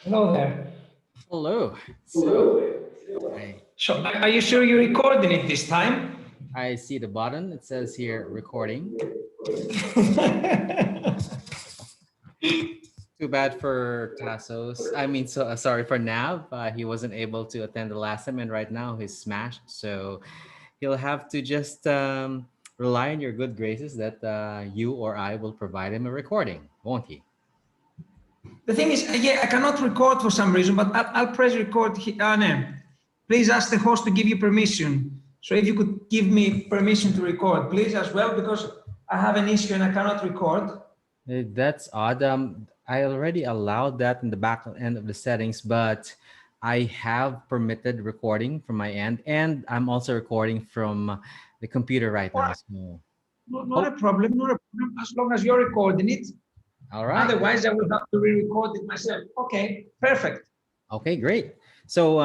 Hello there. Hello. I So, are you sure you're recording it this time? I see the button. It says here recording. Too bad for Tassos. I mean, so sorry for Nav. He wasn't able to attend the last time, and right now he's smashed. So he'll have to just rely on your good graces that you or I will provide him a recording, won't he? The thing is, yeah, I cannot record for some reason, but I'll press record. No. Please ask the host to give you permission. So if you could give me permission to record, please as well, because I have an issue and I cannot record. That's odd. I already allowed that in the back end of the settings, but I have permitted recording from my end, and I'm also recording from the computer right All now. right, So, not oh, a problem, not a problem, as long as you're recording it. all right. Otherwise, I will have to re-record it myself. Okay, perfect. Okay, great. So,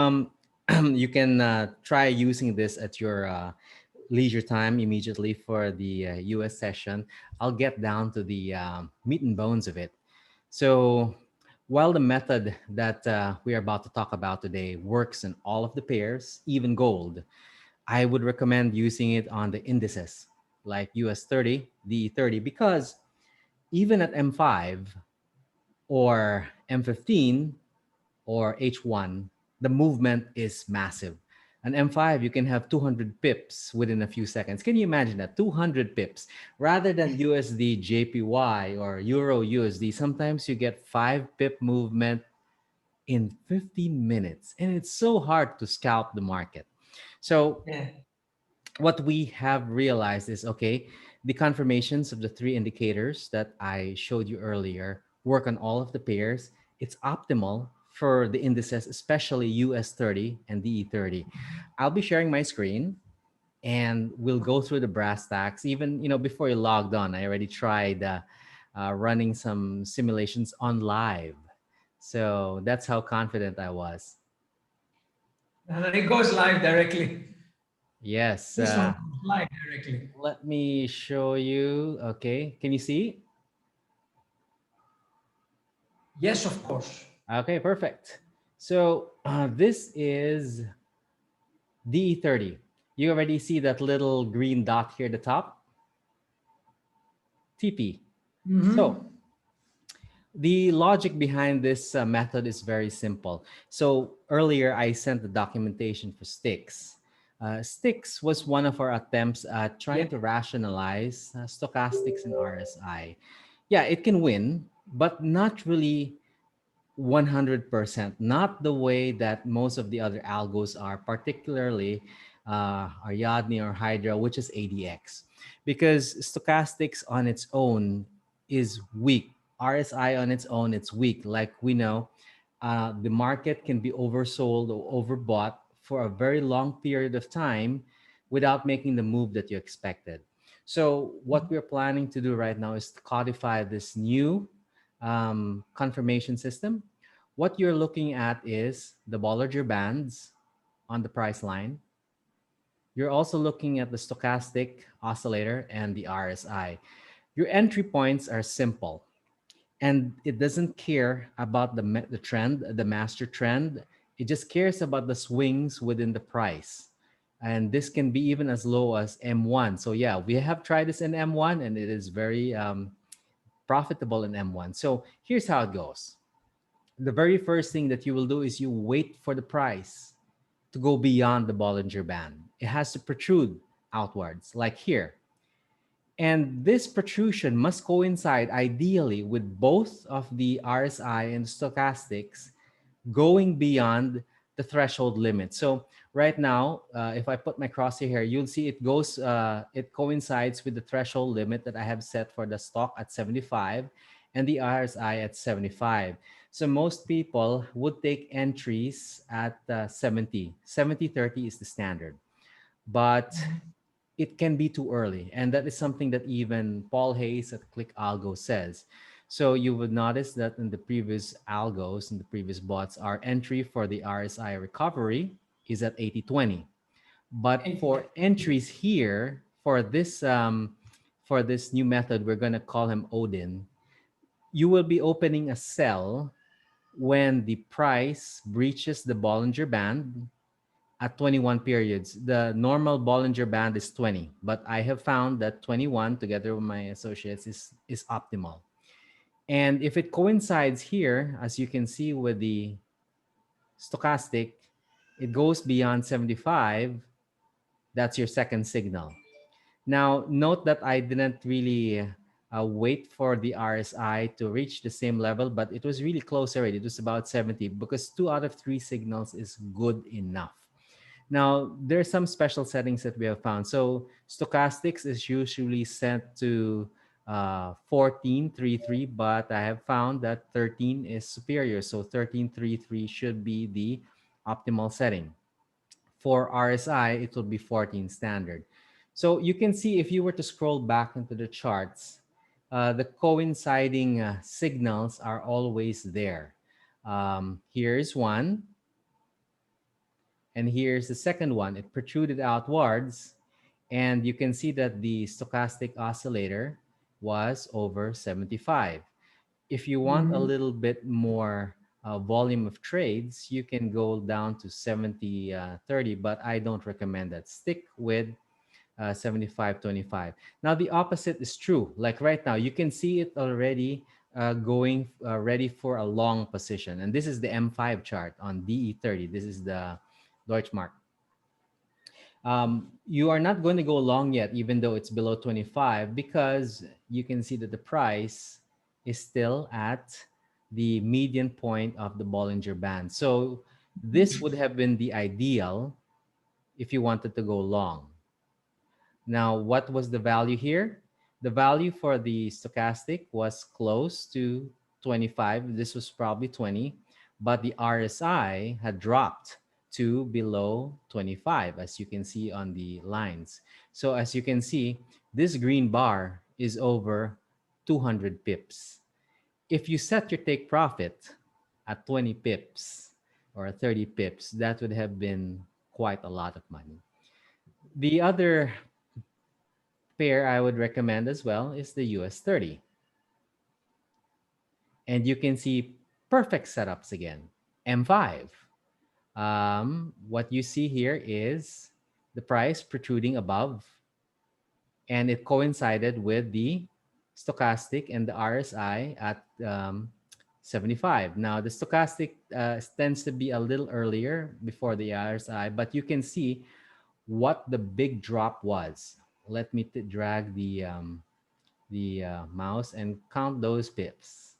you can try using this at your leisure time immediately for the US session. I'll get down to the meat and bones of it. So, while the method that we are about to talk about today works in all of the pairs, even gold, I would recommend using it on the indices like US30, DE30, because even at M5 or M15 or H1, the movement is massive. An M5, you can have 200 pips within a few seconds. Can you imagine that? 200 pips. Rather than USD JPY or Euro USD, sometimes you get 5 pip movement in 15 minutes. And it's so hard to scalp the market. So, Yeah. what we have realized is okay, the confirmations of the three indicators that I showed you earlier work on all of the pairs. It's optimal for the indices, especially US30 and DE30. I'll be sharing my screen and we'll go through the brass tacks. Even before you logged on, I already tried running some simulations on live. So that's how confident I was. And it goes live directly. Yes. This one goes live directly. Let me show you. Okay. Can you see? Yes, of course. Okay, perfect. So this is DE30. You already see that little green dot here at the top? TP. So Mm-hmm. the logic behind this method is very simple. So earlier I sent the documentation for Sticks. Sticks was one of our attempts at trying Yeah. to rationalize stochastics and RSI. Yeah, it can win, but not really 100%, not the way that most of the other algos are, particularly Ariadne or Hydra, which is ADX, because stochastics on its own is weak. RSI on its own, it's weak. Like we know, the market can be oversold or overbought for a very long period of time without making the move that you expected. So, what we're planning to do right now is to codify this new confirmation system. What you're looking at is the Bollinger Bands on the price line. You're also looking at the stochastic oscillator and the RSI. Your entry points are simple, and it doesn't care about the trend, the master trend. It just cares about the swings within the price. And this can be even as low as M1. So yeah, we have tried this in M1 and it is very profitable in M1. So here's how it goes. The very first thing that you will do is you wait for the price to go beyond the Bollinger Band. It has to protrude outwards, like here. And this protrusion must coincide ideally with both of the RSI and stochastics going beyond the threshold limit. So right now, if I put my crosshair here, you'll see it coincides with the threshold limit that I have set for the stock at 75 and the RSI at 75. So most people would take entries at 70. 70/30 is the standard, but it can be too early. And that is something that even Paul Hayes at Click Algo says. So you would notice that in the previous algos, in the previous bots, our entry for the RSI recovery is at 80/20. But for entries here, for this new method, we're gonna call him Odin. You will be opening a cell when the price breaches the Bollinger Band at 21 periods. The normal Bollinger Band is 20, but I have found that 21 together with my associates is optimal. And if it coincides here, as you can see with the stochastic, it goes beyond 75. That's your second signal. Now, note that I didn't really wait for the RSI to reach the same level, but it was really close already. It was about 70 because 2 out of 3 signals is good enough. Now, there are some special settings that we have found. So, stochastics is usually set to 14.33, but I have found that 13 is superior. So, 13.33 should be the optimal setting. For RSI, it will be 14 standard. So, you can see if you were to scroll back into the charts, the coinciding signals are always there. Here's one. And here's the second one. It protruded outwards. And you can see that the stochastic oscillator was over 75. If you want a Mhm. little bit more volume of trades, you can go down to 70, 30, but I don't recommend that. Stick with 75, 25. Now, the opposite is true. Like right now, you can see it already going ready for a long position. And this is the M5 chart on DE30. This is the Deutschmark. You are not going to go long yet, even though it's below 25, because you can see that the price is still at the median point of the Bollinger Band. So this would have been the ideal if you wanted to go long. Now, what was the value here? The value for the stochastic was close to 25. This was probably 20, but the RSI had dropped to below 25, as you can see on the lines. So as you can see, this green bar is over 200 pips. If you set your take profit at 20 pips or 30 pips, that would have been quite a lot of money. The other pair I would recommend as well is the US30. And you can see perfect setups again. M5. What you see here is the price protruding above, and it coincided with the stochastic and the RSI at 75. Now, the stochastic tends to be a little earlier before the RSI, but you can see what the big drop was. Let me drag the mouse and count those pips.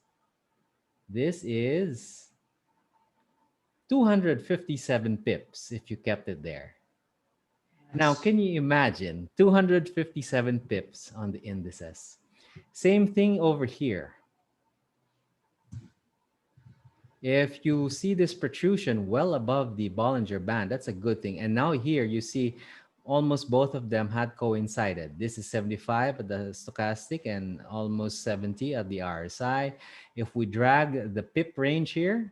This is 257 pips if you kept it there. Now, Yes. can you imagine 257 pips on the indices? Same thing over here. If you see this protrusion well above the Bollinger Band, that's a good thing. And now here you see almost both of them had coincided. This is 75 at the stochastic and almost 70 at the RSI. If we drag the pip range here,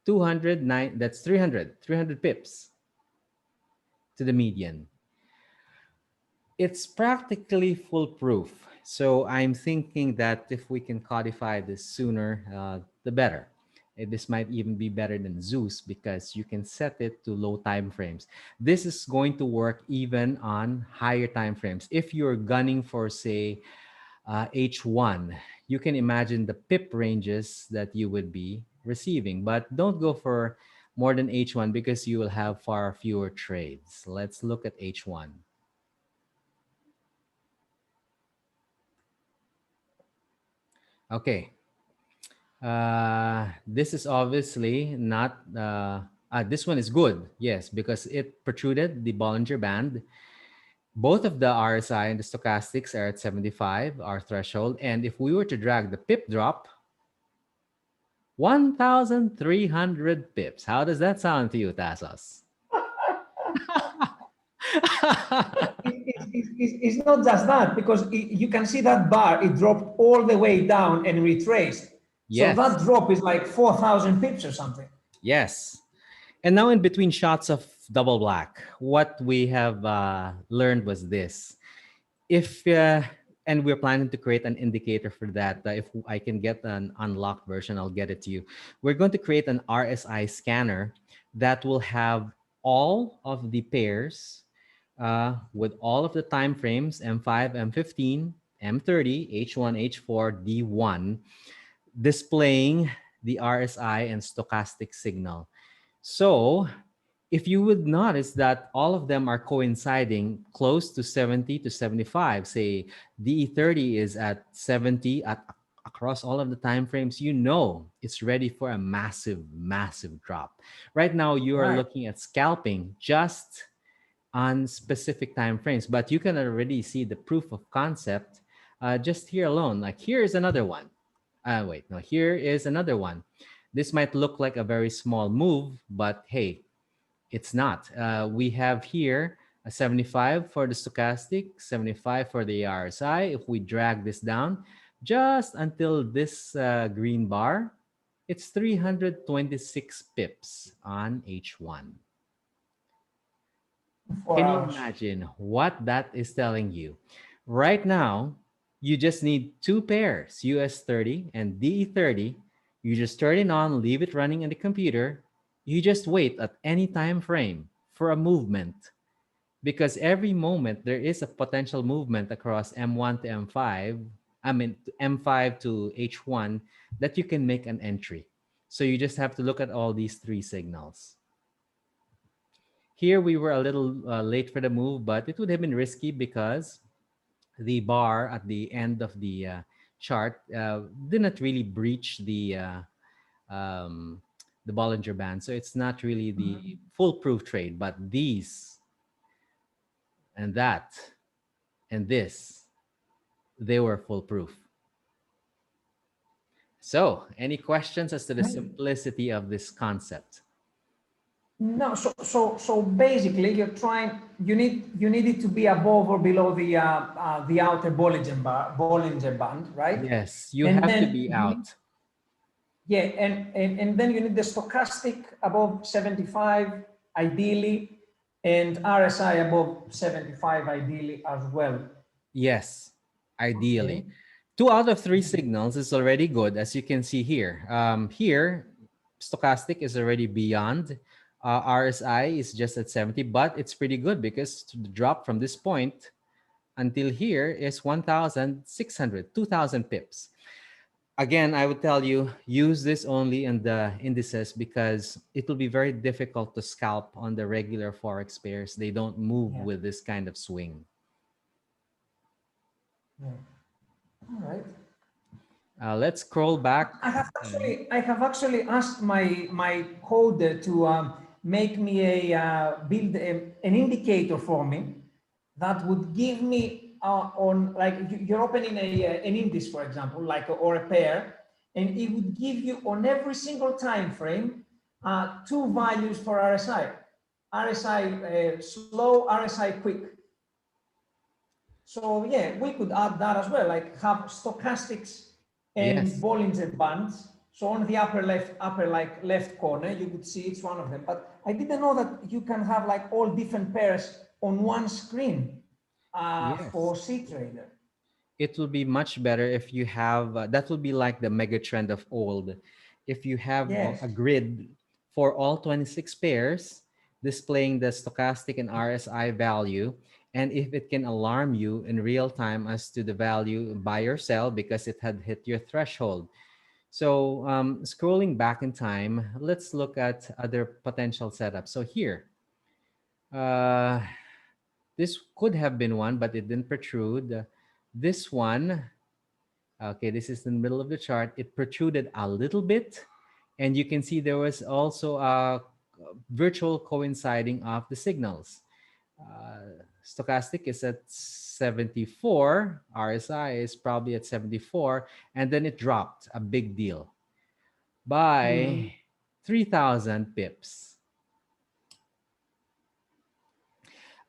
209, that's 300 pips to the median. It's practically foolproof. So I'm thinking that if we can codify this sooner, the better. This might even be better than Zeus because you can set it to low time frames. This is going to work even on higher time frames. If you're gunning for, say, H1, you can imagine the pip ranges that you would be receiving. But don't go for more than H1 because you will have far fewer trades. Let's look at H1. Okay. This is obviously not, this one is good, yes, because it protruded the Bollinger Band. Both of the RSI and the stochastics are at 75, our threshold. And if we were to drag the pip drop, 1,300 pips. How does that sound to you, Tassos? It's not just that, because you can see that bar, it dropped all the way down and retraced. So Yes, that drop is like 4,000 pips or something. yes. And now, in between shots of double black, what we have learned was this. If And we're planning to create an indicator for that. If I can get an unlocked version, I'll get it to you. We're going to create an RSI scanner that will have all of the pairs with all of the time frames M5, M15, M30, H1, H4, D1, displaying the RSI and stochastic signal. So if you would notice that all of them are coinciding close to 70 to 75, say DE30 is at 70 across all of the time frames, you know it's ready for a massive, massive drop. Right now, you are Right. looking at scalping just on specific time frames, but you can already see the proof of concept just here alone. Like here is another one. Wait, no, here is another one. This might look like a very small move, but hey, it's not. We have here a 75 for the stochastic, 75 for the RSI. If we drag this down just until this green bar, it's 326 pips on H1. 4 Can you hours. imagine what that is telling you? Right now, you just need two pairs, US30 and DE30. You just turn it on, leave it running in the computer. You just wait at any time frame for a movement because every moment there is a potential movement across M1 to M5, I mean M5 to H1 that you can make an entry. So you just have to look at all these three signals. Here we were a little late for the move, but it would have been risky because the bar at the end of the chart did not really breach um, the Bollinger Band. So it's not really the foolproof trade, but these and that and this, they were foolproof. So any questions as to the simplicity of this concept? No, so basically, you need it to be above or below the outer Bollinger Band, right? Yes, you And have to then be out. yeah, and then you need the stochastic above 75 ideally, and RSI above 75 ideally as well. Yes, ideally. Okay. 2 out of 3 signals is already good, as you can see here. Here, stochastic is already beyond. RSI is just at 70, but it's pretty good because the drop from this point until here is 1,600, 2,000 pips. Again, I would tell you, use this only in the indices because it will be very difficult to scalp on the regular Forex pairs. They don't move Yeah. with this kind of swing. Yeah. All right. Let's scroll back. I have actually asked my coder to make me build an indicator for me that would give me on like you're opening an index, for example, like or a pair, and it would give you on every single time frame 2 values for RSI, RSI slow, RSI quick. So yeah, we could add that as well, like have stochastics and Yes. Bollinger Bands. So on the upper like left corner, you could see each one of them. But I didn't know that you can have like all different pairs on one screen Yes. for CTrader. It will be much better if you have, that will be like the mega trend of old. If you have Yes. a grid for all 26 pairs displaying the stochastic and RSI value, and if it can alarm you in real time as to the value buy or sell because it had hit your threshold. So scrolling back in time, let's look at other potential setups. So here, uh, this could have been one, but it didn't protrude. This one, okay, this is in the middle of the chart. It protruded a little bit, and you can see there was also a virtual coinciding of the signals. Stochastic is at 74, RSI is probably at 74, and then it dropped a big deal by 3,000 pips.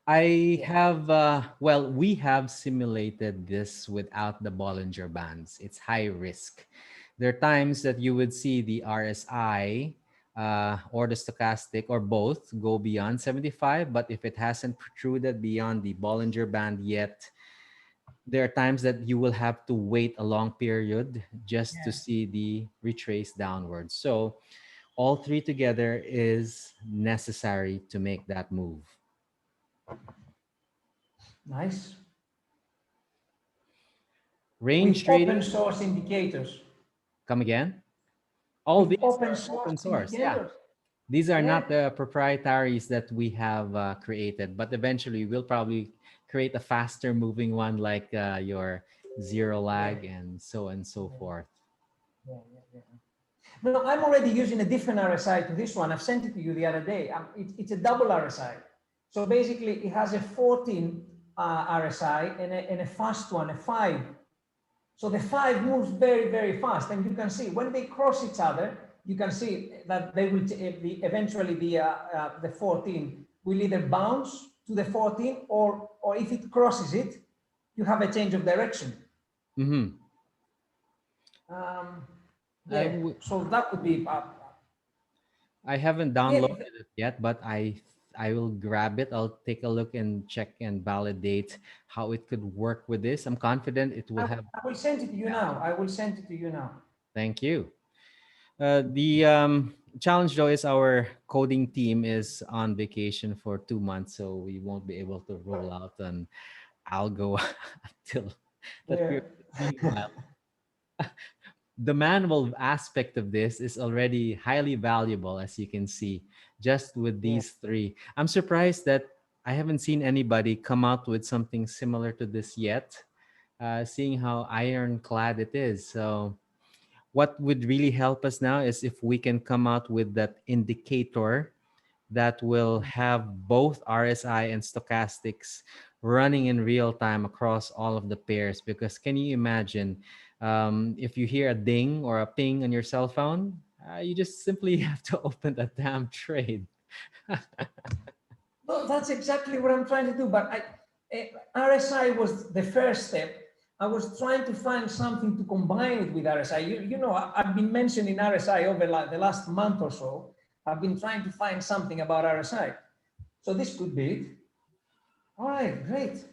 I Yeah. have, well, we have simulated this without the Bollinger Bands. It's high risk. There are times that you would see the RSI or the stochastic or both go beyond 75, but if it hasn't protruded beyond the Bollinger Band yet, There are times that you will have to wait a long period just to Yeah. see the retrace downwards. So all three together is necessary to make that move. Nice. Range With open trading, source indicators. come again. All With these open are source open source. Yeah. indicators. These are Yeah. not the proprietaries that we have created, but eventually we'll probably create a faster moving one like your zero Yeah. lag and so Yeah. forth. Yeah. Yeah. No, I'm already using a different RSI to this one. I've sent it to you the other day. It's a double RSI. So basically, it has a 14 RSI and a fast one, a 5. So the 5 moves very, very fast. And you can see when they cross each other, you can see that they will eventually the 14 will either bounce to the 14 or if it crosses it, you have a change of direction. Mm-hmm. Yeah, so that would be I haven't yeah. downloaded it yet, but I will grab it. I'll take a look and check and validate how it could work with this. I'm confident it will have. I will send it to you now. I will send it to you now. Thank you. The challenge though is our coding team is on vacation for 2 months, so we won't be able to roll out an algo until that Yeah. period. Meanwhile, the manual aspect of this is already highly valuable, as you can see, just with Yeah. these three. I'm surprised that I haven't seen anybody come out with something similar to this yet, seeing how ironclad it is. So what would really help us now is if we can come out with that indicator that will have both RSI and stochastics running in real time across all of the pairs. Because can you imagine if you hear a ding or a ping on your cell phone, you just simply have to open the damn trade. No, that's exactly what I'm trying to do. But RSI was the first step. I was trying to find something to combine it with RSI. You know, I've been mentioning RSI over like the last month or so. I've been trying to find something about RSI. So this could be it. All right, great.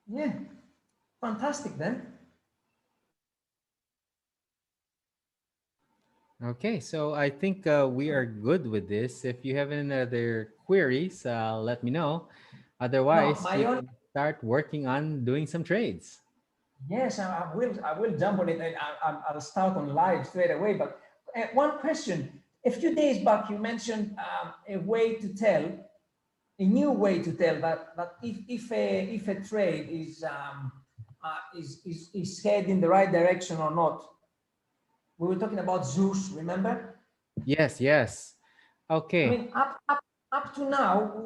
Yeah, fantastic then. Okay, so I think we are good with this. If you have any other queries, let me know. No, Otherwise, my we own. can start working on doing some trades. Yes, I will. I will jump on it, and I'll start on live straight away. But one question: a few days back, you mentioned a way to tell, a new way to tell that if a trade is head in the right direction or not. We were talking about Zeus, remember? Yes, yes. I Okay. mean, up to now,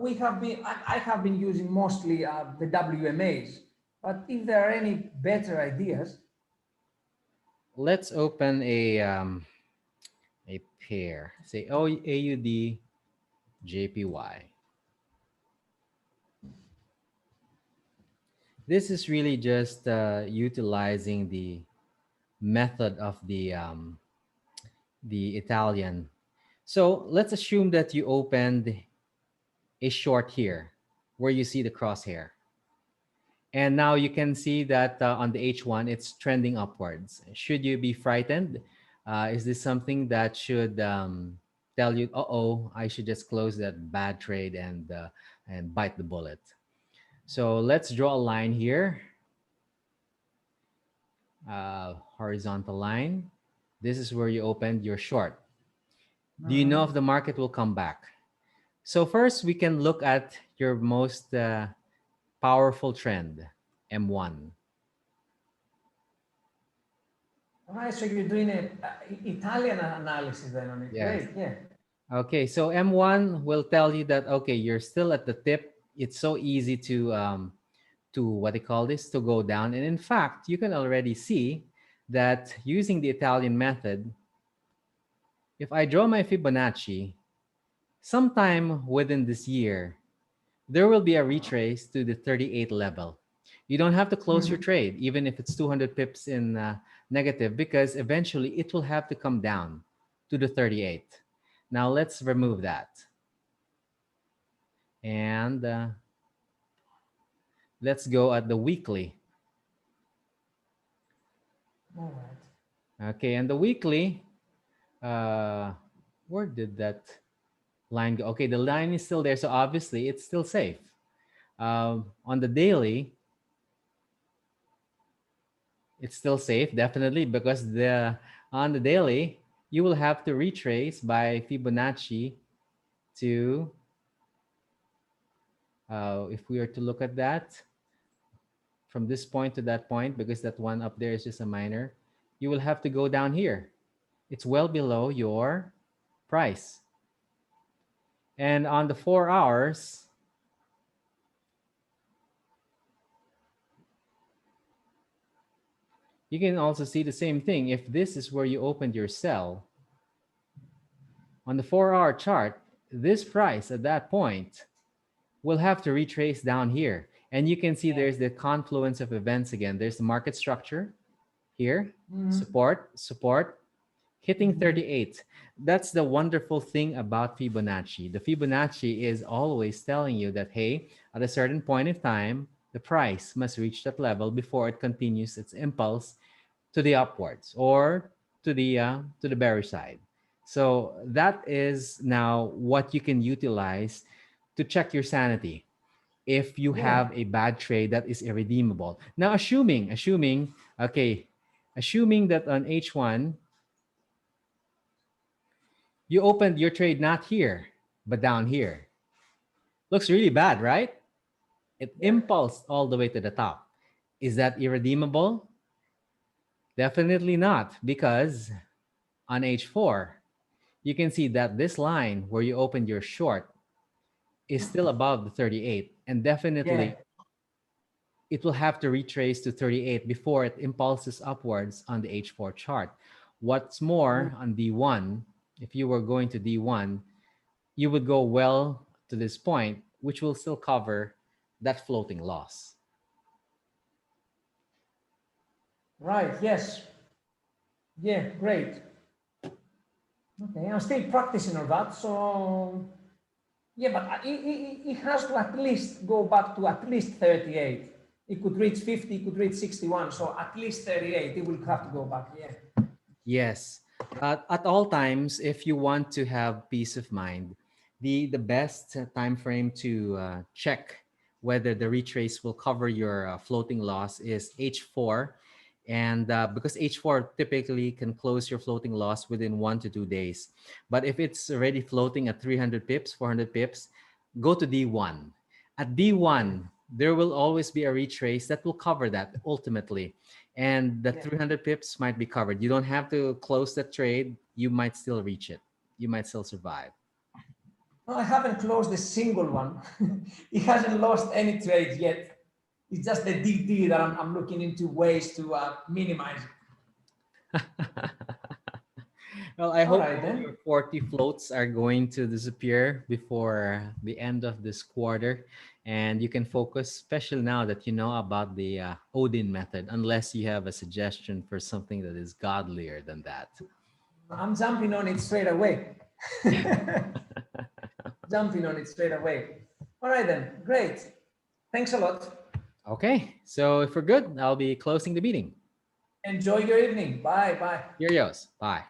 I have been using mostly the WMAs. But if there are any better ideas, Let's open a pair. Say AUD JPY. This is really just utilizing the method of the Italian. So let's assume that you opened a short here, where you see the crosshair, and now you can see that on the H1 it's trending upwards. Should you be frightened? Is this something that should tell you, oh, I should just close that bad trade and bite the bullet? So let's draw a line here, horizontal line. This is where you opened your short. Do you know if the market will come back? So first, we can look at your most powerful trend, M1. all right, so you're doing a Italian analysis then on it. Yes. Great, yeah. Okay, so M1 will tell you that okay, you're still at the tip. It's so easy to what they call this, to go down. And in fact, you can already see that using the Italian method, if I draw my Fibonacci, sometime within this year, there will be a retrace to the 38 level. You don't have to close your trade, even if it's 200 pips in negative, because eventually it will have to come down to the 38. Now let's remove that. And Let's go at the weekly. All right. Okay, and the weekly, where did that line go? Okay, the line is still there, so obviously it's still safe. On the daily, it's still safe, definitely, because on the daily, you will have to retrace by Fibonacci to, if we are to look at that, from this point to that point, because that one up there is just a minor, you will have to go down here. It's well below your price. And on the 4 hours, you can also see the same thing. If this is where you opened your sell, on the 4-hour chart, this price at that point will have to retrace down here. And you can see Yeah. there's the confluence of events again. There's the market structure here, Mhm. support, hitting Mhm. 38. That's the wonderful thing about Fibonacci. The Fibonacci is always telling you that, hey, at a certain point in time, the price must reach that level before it continues its impulse to the upwards or to the bearish side. So that is now what you can utilize to check your sanity if you Yeah. have a bad trade that is irredeemable. Now, assuming that on H1 you opened your trade not here but down here, looks really bad, right? It Yeah. impulsed all the way to the top. Is that irredeemable? Definitely not, because on H4 you can see that this line where you opened your short is still above the 38, and Yeah. definitely it will have to retrace to 38 before it impulses upwards on the H4 chart. What's more, on D1, if you were going to D1, you would go well to this point, which will still cover that floating loss. Right. Yes. Yeah. Great. Okay. I'm still practicing on that. So yeah, but it has to at least go back to at least 38. It could reach 50, it could reach 61. So at least 38, it will have to go back. Yeah. Yes. At all times, if you want to have peace of mind, the best time frame to check whether the retrace will cover your floating loss is H4. And because H4 typically can close your floating loss within 1 to 2 days. But if it's already floating at 300 pips, 400 pips, go to D1. At Yeah. D1, there will always be a retrace that will cover that ultimately, and the Yeah. 300 pips might be covered. You don't have to close the trade. You might still reach it. You might still survive. No, I haven't closed a single one. It hasn't lost any trades yet. It's just the DD that I'm looking into ways to minimize it. Well, I All hope right all then. your 40 floats are going to disappear before the end of this quarter. And you can focus, especially now that you know about the Odin method, unless you have a suggestion for something that is godlier than that. I'm jumping on it straight away. Jumping on it straight away. All right then. Great. Thanks a lot. Okay, so if we're good, I'll be closing the meeting. Enjoy your evening. Bye. Bye. Cheerios. Bye.